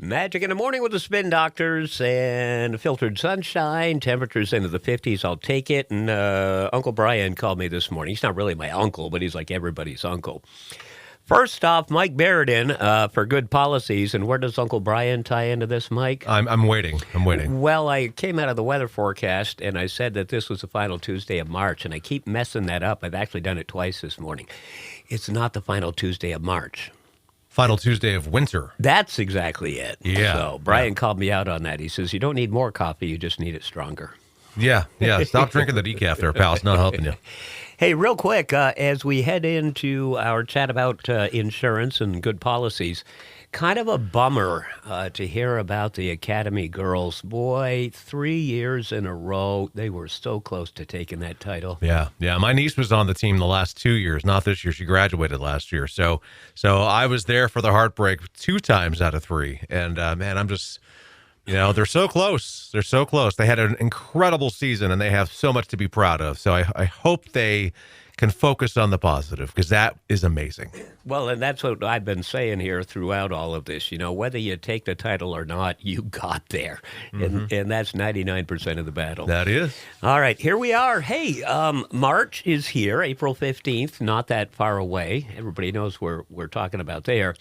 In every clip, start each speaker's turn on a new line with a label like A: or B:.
A: Magic in the morning with the Spin Doctors and filtered sunshine. Temperatures into the 50s. I'll take it. And Uncle Brian called me this morning. He's not really my uncle, but he's like everybody's uncle. First off, Mike Barrett for good policies. And where does Uncle Brian tie into this, Mike?
B: I'm waiting.
A: Well, I came out of the weather forecast, and I said that this was the final Tuesday of March, and I keep messing that up. I've actually done it twice this morning. It's not the final Tuesday of March.
B: Final Tuesday of winter.
A: That's exactly it.
B: Yeah.
A: So Brian called me out on that. He says, you don't need more coffee, you just need it stronger.
B: Yeah. Stop drinking the decaf there, pal. It's not helping you.
A: Hey, real quick, as we head into our chat about insurance and good policies, kind of a bummer to hear about the Academy girls. Boy, 3 years in a row, they were so close to taking that title.
B: Yeah. My niece was on the team the last 2 years, not this year. She graduated last year. So I was there for the heartbreak 2 times out of 3. And, man, I'm just... they're so close. They're so close. They had an incredible season, and they have so much to be proud of. So I hope they can focus on the positive, because that is amazing.
A: Well, and that's what I've been saying here throughout all of this. Whether you take the title or not, you got there. Mm-hmm. And that's 99% of the battle.
B: That is.
A: All right, here we are. Hey, March is here, April 15th, not that far away. Everybody knows we're talking about there.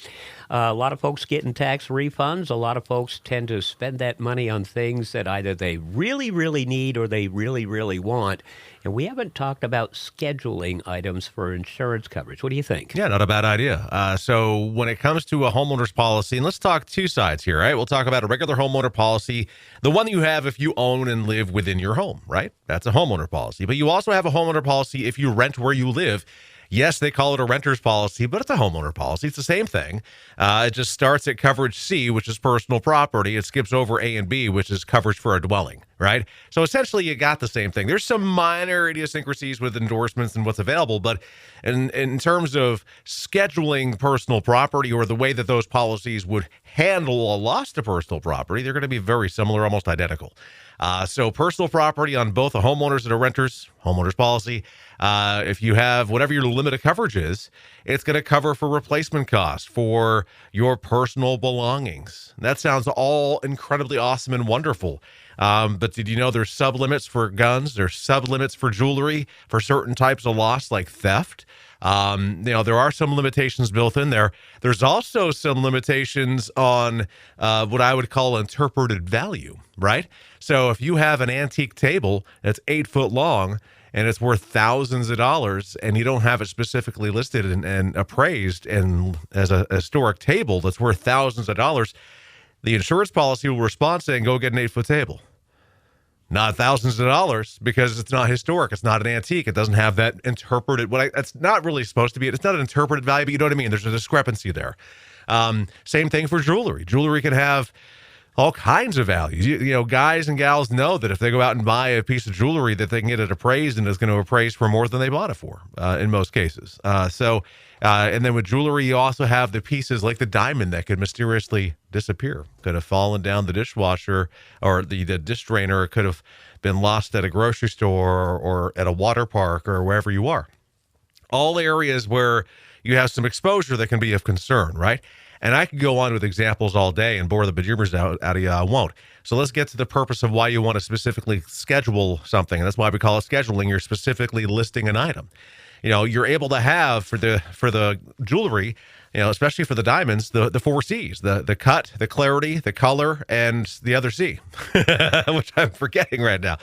A: A lot of folks getting tax refunds. A lot of folks tend to spend that money on things that either they really, really need or they really, really want. And we haven't talked about scheduling items for insurance coverage. What do you think?
B: Yeah, not a bad idea. So when it comes to a homeowner's policy, and let's talk 2 sides here, right? We'll talk about a regular homeowner policy, the one you have if you own and live within your home, right? That's a homeowner policy. But you also have a homeowner policy if you rent where you live. Yes, they call it a renter's policy, but it's a homeowner policy. It's the same thing. It just starts at coverage C, which is personal property. It skips over A and B, which is coverage for a dwelling, right? So essentially, you got the same thing. There's some minor idiosyncrasies with endorsements and what's available, but in terms of scheduling personal property or the way that those policies would handle a loss to personal property, they're going to be very similar, almost identical. So personal property on both a homeowner's and a renter's homeowner's policy. If you have whatever your limit of coverage is, it's going to cover for replacement costs for your personal belongings. That sounds all incredibly awesome and wonderful. But did you know there's sublimits for guns? There's sublimits for jewelry, for certain types of loss like theft. There are some limitations built in there. There's also some limitations on what I would call interpreted value, right? So if you have an antique table that's 8 foot long and it's worth thousands of dollars, and you don't have it specifically listed and appraised and as a historic table that's worth thousands of dollars, the insurance policy will respond saying, go get an 8 foot table. Not thousands of dollars, because it's not historic. It's not an antique. It doesn't have that interpreted. That's not really supposed to be. It's not an interpreted value, but you know what I mean? There's a discrepancy there. Same thing for jewelry. Jewelry can have all kinds of values. Guys and gals know that if they go out and buy a piece of jewelry, that they can get it appraised, and it's going to appraise for more than they bought it for in most cases. And then with jewelry, you also have the pieces like the diamond that could mysteriously disappear. Could have fallen down the dishwasher or the dish drainer. It could have been lost at a grocery store or at a water park or wherever you are. All areas where you have some exposure that can be of concern, right? And I could go on with examples all day and bore the bejeebers out of you. I won't. So let's get to the purpose of why you want to specifically schedule something. And that's why we call it scheduling. You're specifically listing an item. You're able to have for the jewelry, especially for the diamonds, the 4 C's, the cut, the clarity, the color, and the other C, which I'm forgetting right now.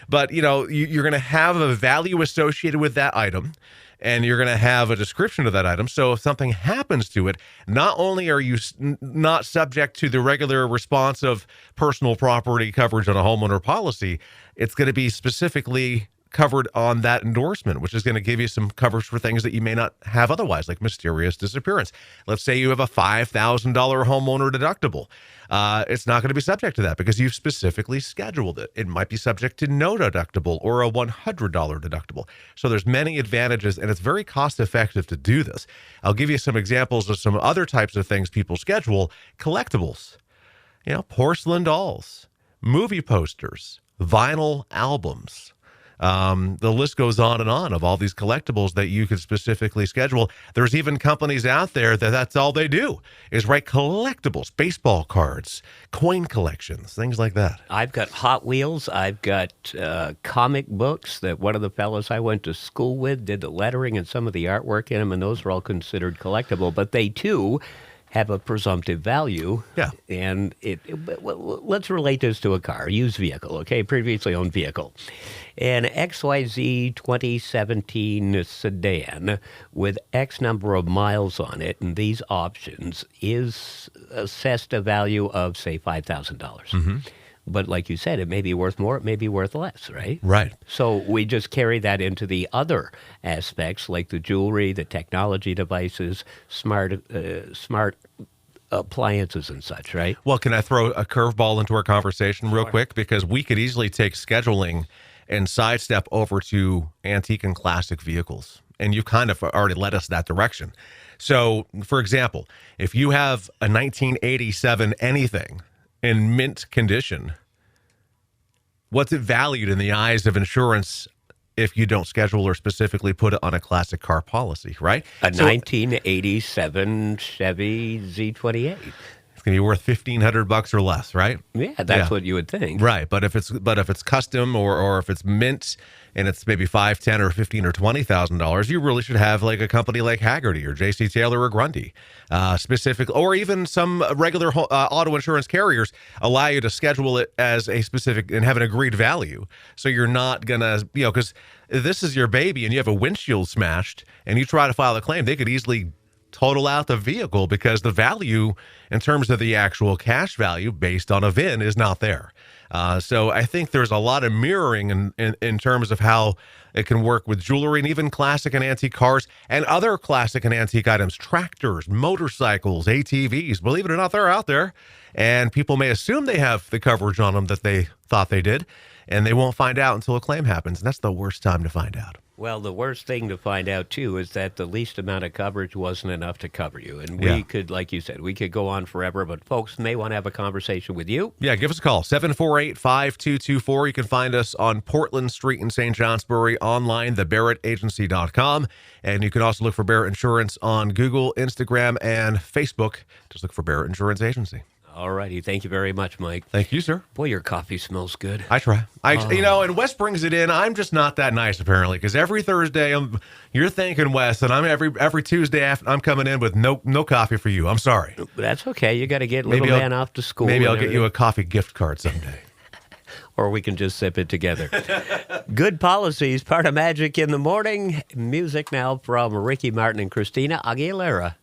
B: But you're going to have a value associated with that item, and you're going to have a description of that item. So if something happens to it, not only are you not subject to the regular response of personal property coverage on a homeowner policy, it's going to be specifically covered on that endorsement, which is going to give you some coverage for things that you may not have otherwise, like mysterious disappearance. Let's say you have a $5,000 homeowner deductible. It's not going to be subject to that because you've specifically scheduled it. It might be subject to no deductible or a $100 deductible. So there's many advantages, and it's very cost effective to do this. I'll give you some examples of some other types of things people schedule. Collectibles, porcelain dolls, movie posters, vinyl albums, The list goes on and on of all these collectibles that you could specifically schedule. There's even companies out there that's all they do is write collectibles, baseball cards, coin collections, things like that.
A: I've got Hot Wheels. I've got comic books that one of the fellows I went to school with did the lettering and some of the artwork in them, and those are all considered collectible. But they, too, have a presumptive value.
B: Yeah.
A: And let's relate this to a car, a used vehicle, okay, previously owned vehicle. An XYZ 2017 sedan with X number of miles on it and these options is assessed a value of, say, $5,000. But like you said, it may be worth more, it may be worth less, right?
B: Right.
A: So we just carry that into the other aspects like the jewelry, the technology devices, smart appliances and such, right?
B: Well, can I throw a curveball into our conversation real quick? Because we could easily take scheduling and sidestep over to antique and classic vehicles. And you kind of already led us that direction. So, for example, if you have a 1987 anything in mint condition, what's it valued in the eyes of insurance if you don't schedule or specifically put it on a classic car policy, right?
A: A 1987 Chevy Z28.
B: It's going to be worth $1,500 or less, right?
A: Yeah, that's what you would think.
B: Right, but if it's custom or if it's mint and it's maybe $5,000, $10,000, or $15,000 or $20,000, you really should have like a company like Haggerty or J.C. Taylor or Grundy, specific, or even some regular auto insurance carriers allow you to schedule it as a specific and have an agreed value. So you're not gonna, because this is your baby and you have a windshield smashed and you try to file a claim, they could easily total out the vehicle because the value in terms of the actual cash value based on a VIN is not there. So I think there's a lot of mirroring in terms of how it can work with jewelry and even classic and antique cars and other classic and antique items, tractors, motorcycles, ATVs. Believe it or not, they're out there. And people may assume they have the coverage on them that they thought they did, and they won't find out until a claim happens. And that's the worst time to find out.
A: Well, the worst thing to find out, too, is that the least amount of coverage wasn't enough to cover you. And we could, like you said, we could go on forever, but folks may want to have a conversation with you.
B: Yeah, give us a call, 748-5224. You can find us on Portland Street in St. Johnsbury, online, thebarrettagency.com. And you can also look for Barrett Insurance on Google, Instagram, and Facebook. Just look for Barrett Insurance Agency.
A: All righty. Thank you very much, Mike.
B: Thank you, sir.
A: Boy, your coffee smells good.
B: I try. And Wes brings it in. I'm just not that nice, apparently, because every Thursday you're thanking Wes, and I'm every Tuesday I'm coming in with no coffee for you. I'm sorry.
A: That's okay. You got to get little man off to school.
B: Maybe I'll get you a coffee gift card someday.
A: Or we can just sip it together. Good policies, part of Magic in the Morning. Music now from Ricky Martin and Christina Aguilera.